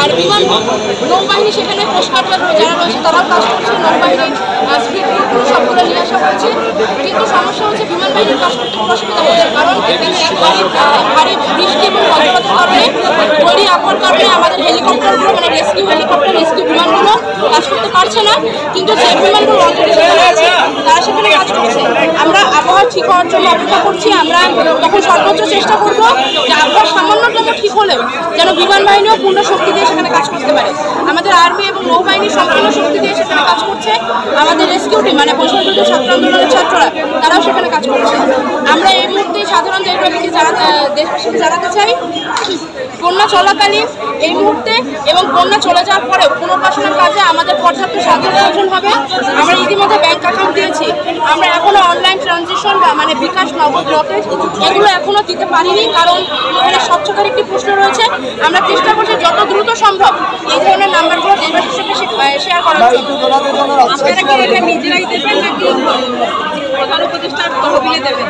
আর বিমান নৌবাহিনী সেখানে কোস্টগার্ড যারা রয়েছে তারাও কাজ করছে, নৌবাহিনীর স্পিড বোটগুলো সবগুলো নিয়ে আসা হয়েছে। কিন্তু সমস্যা হচ্ছে বিমান বাহিনীর কাজ করতে খুব অসুবিধা হচ্ছে, কারণ ভারী বৃষ্টি এবং বজ্রপাতের কারণে তৈরি আবহাওয়ার কারণে আমাদের হেলিকপ্টারগুলো মানে রেস্কিউ হেলিকপ্টার রেস্কিউ বিমানগুলো কাজ করতে পারছে না। কিন্তু যে বিমানগুলো অলরেডি সেখানে আছে তারা সেখানে কাজ করছে। আমরা আবহাওয়া ঠিক হওয়ার জন্য অপেক্ষা করছি। আমরা তখন সর্বোচ্চ চেষ্টা করবো যে আবহাওয়া সামান্যতম ঠিক হলেও যেন বিমান বাহিনীও পূর্ণ শক্তি দিয়ে সেখানে কাজ করতে পারে। আমাদের আর্মি এবং নৌবাহিনী সম্পূর্ণ শক্তি দিয়ে সেখানে কাজ করছে। আমাদের রেস্কিউ টিম মানে বৈষম্য ছাত্র আন্দোলনের ছাত্ররা তারাও সেখানে কাজ করছে। আমরা এই মুহূর্তে সাধারণ দেশবাসীকে জানাতে চাই, বন্যা চলাকালীন এই মুহূর্তে এবং বন্যা চলে যাওয়ার পরেও পুনর্বাসনের কাজে আমাদের পর্যাপ্ত সাহায্যের প্রয়োজন হবে। আমরা ইতিমধ্যে ব্যাংক অ্যাকাউন্ট দিয়েছি। আমরা এখনও অনলাইন ট্রানজেকশন বা মানে বিকাশ, নগদ, রকেট এগুলো এখনও দিতে পারিনি, কারণ এখানে স্বচ্ছতার একটি প্রশ্ন রয়েছে। আমরা চেষ্টা করছি যত দ্রুত সম্ভব এই ধরনের নাম্বারগুলো দেশবাসীর সাথে শেয়ার করার জন্য। আপনারা কি এটা নিজেরাই দেবেন নাকি প্রধান উপদেষ্টার তহবিলে দেবেন?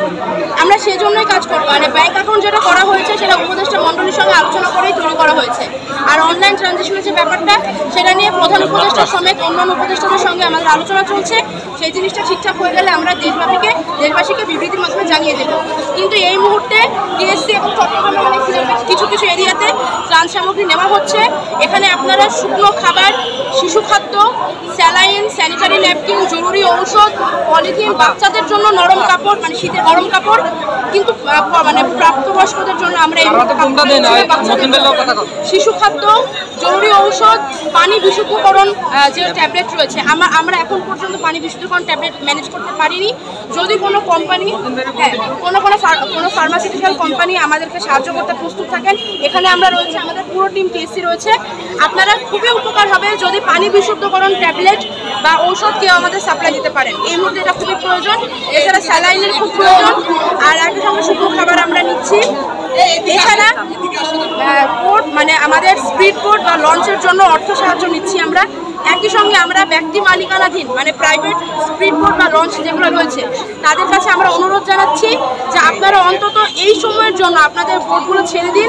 আমরা সেজন্যই কাজ করবো। মানে ব্যাংক অ্যাকাউন্ট যেটা করা হয়েছে সেটা উপদেষ্টা মণ্ডলীর সঙ্গে আলোচনা করেই তৈরি করা হয়েছে। আর অনলাইন ট্রানজেকশনের যে ব্যাপারটা সেটা নিয়ে প্রধান উপদেষ্টা সমেত অন্যান্য উপদেষ্টাদের সঙ্গে আমাদের আলোচনা চলছে। সেই জিনিসটা ঠিকঠাক হয়ে গেলে আমরা দেশবাসীকে বিবৃতির মাধ্যমে জানিয়ে দেব। কিন্তু এই মুহূর্তে টিএসসি এবং চট্টগ্রামে কিছু কিছু এরিয়াতে ত্রাণ সামগ্রী নেওয়া হচ্ছে। এখানে আপনারা শুকনো খাবার, শিশু খাদ্য, স্যালাইন, স্যানিটারি ন্যাপকিন, জরুরি ঔষধ, পলিথিন, বাচ্চাদের জন্য নরম কাপড় মানে শীতের গরম কাপড়, কিন্তু মানে প্রাপ্তবয়স্কদের জন্য আমরা এই শিশু খাদ্য, জরুরি ঔষধ, পানি বিশুদ্ধকরণ যে ট্যাবলেট রয়েছে আমরা এখন পর্যন্ত পানি বিশুদ্ধকরণ ট্যাবলেট ম্যানেজ করতে পারিনি। যদি কোনো কোম্পানি কোনো ফার্মাসিউটিক্যাল কোম্পানি আমাদেরকে সাহায্য করতে প্রস্তুত থাকেন, এখানে আমরা রয়েছে, আমাদের পুরো টিম টিএসসি রয়েছে। আপনারা খুবই উপকার হবে যদি পানি বিশুদ্ধকরণ ট্যাবলেট বা ঔষধ কেউ আমাদের সাপ্লাই দিতে পারেন। এই মুহূর্তে এটা খুবই প্রয়োজন। এছাড়া স্যালাইনের খুব প্রয়োজন। আর একই সঙ্গে শুকনো খাবার আমরা নিচ্ছি। এছাড়া পোর্ট মানে আমাদের স্পিড বোট বা লঞ্চের জন্য অর্থ সাহায্য নিচ্ছি আমরা। একই সঙ্গে আমরা ব্যক্তি মালিকানাধীন মানে প্রাইভেট স্পিড বোট বা লঞ্চ যেগুলো রয়েছে তাদের কাছে আমরা অনুরোধ জানাচ্ছি যে আপনারা অন্তত এই সময়ের জন্য আপনাদের বোটগুলো ছেড়ে দিন।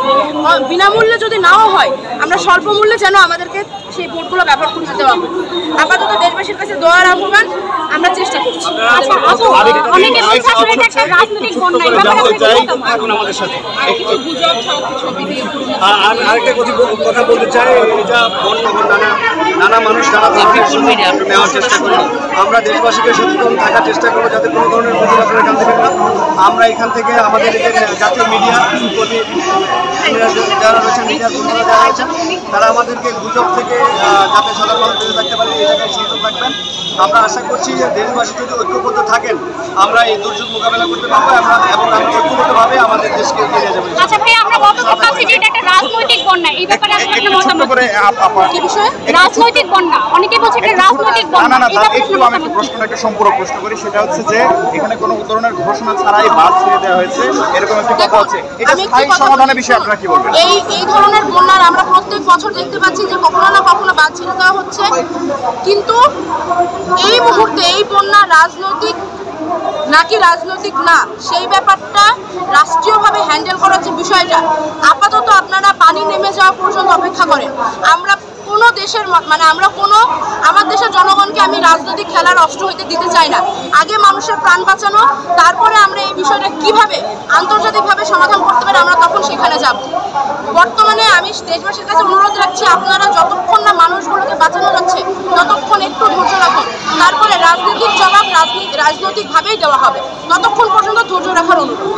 বিনামূল্যে যদি নাও হয় আমরা স্বল্প মূল্যে যেন আমাদেরকে সেই বোটগুলো ব্যবহার করতে দেওয়া হয়। আপাতত দেশবাসীর কাছে দোয়ার আহ্বান আমরা চেষ্টা করছি। আরেকটা কথা বলতে চাই, এটা নানা মানুষ নেওয়ার চেষ্টা করি। আমরা দেশবাসীকে সচেতন থাকার চেষ্টা করবো যাতে কোনো ধরনের গুজব আপনারা জানতে পারেন না। আমরা এখান থেকে আমাদের জাতীয় মিডিয়া যারা রয়েছেন, মিডিয়ার বন্ধুরা যারা আছেন, তারা আমাদেরকে গুজব থেকে যাতে সাধারণ মানুষ বেঁচে থাকতে পারে এই জায়গায় সচেতন থাকবেন। আমরা আশা করছি যে দেশবাসী যদি ঐক্যবদ্ধ থাকেন আমরা এই দুর্যোগ মোকাবেলা করতে পারবো এবং আমরা ঐক্যবদ্ধভাবে আমাদের দেশকে এগিয়ে নিয়ে যাবো। আচ্ছা ভাই, আমরা বলতে চাচ্ছি যে এটা একটা রাজনৈতিক বন্যা, এই ব্যাপারে আপনার মতামত কি? রাজনৈতিক বন্যা, অনেকেই বলছে এটা রাজনৈতিক বন্যা। না, একটু আমি একটা সম্পূরক প্রশ্ন করি, সেটা হচ্ছে যে এখানে কোনো ধরনের ঘোষণা ছাড়াই বাদ ছেড়ে দেওয়া হয়েছে, এরকম একটা কথা হচ্ছে। এটা স্থায়ী সমাধানের বিষয়ে আপনারা কি বলবেন? এই ধরনের বন্যার আমরা প্রত্যেক বছর দেখতে পাচ্ছি যে কখনো না কখনো বাদ ছেড়ে দেওয়া হচ্ছে, কিন্তু এই মুহূর্তে এই বন্যা রাজনৈতিক নাকি রাজনৈতিক না সেই ব্যাপারটা রাষ্ট্রীয়ভাবে হ্যান্ডেল করার যে বিষয়টা, আপাতত আপনারা পানি নেমে যাওয়া পর্যন্ত অপেক্ষা করেন। আমরা কোনো দেশের মানে আমার দেশের জনগণকে আমি রাজনৈতিক খেলার অস্ত্র হইতে দিতে চাই না। আগে মানুষের প্রাণ বাঁচানো, তারপরে আমরা এই বিষয়টা কিভাবে আন্তর্জাতিকভাবে সমাধান করতে পারি আমরা তখন সেখানে যাব। বর্তমানে আমি দেশবাসীর কাছে অনুরোধ রাখছি, আপনারা যতক্ষণ না মানুষগুলোকে বাঁচানো যাচ্ছে ততক্ষণ একটু ধৈর্য রাখুন। তারপরে রাজনৈতিক জবাব রাজনৈতিকভাবেই দেওয়া হবে, ততক্ষণ পর্যন্ত ধৈর্য রাখার অনুরোধ।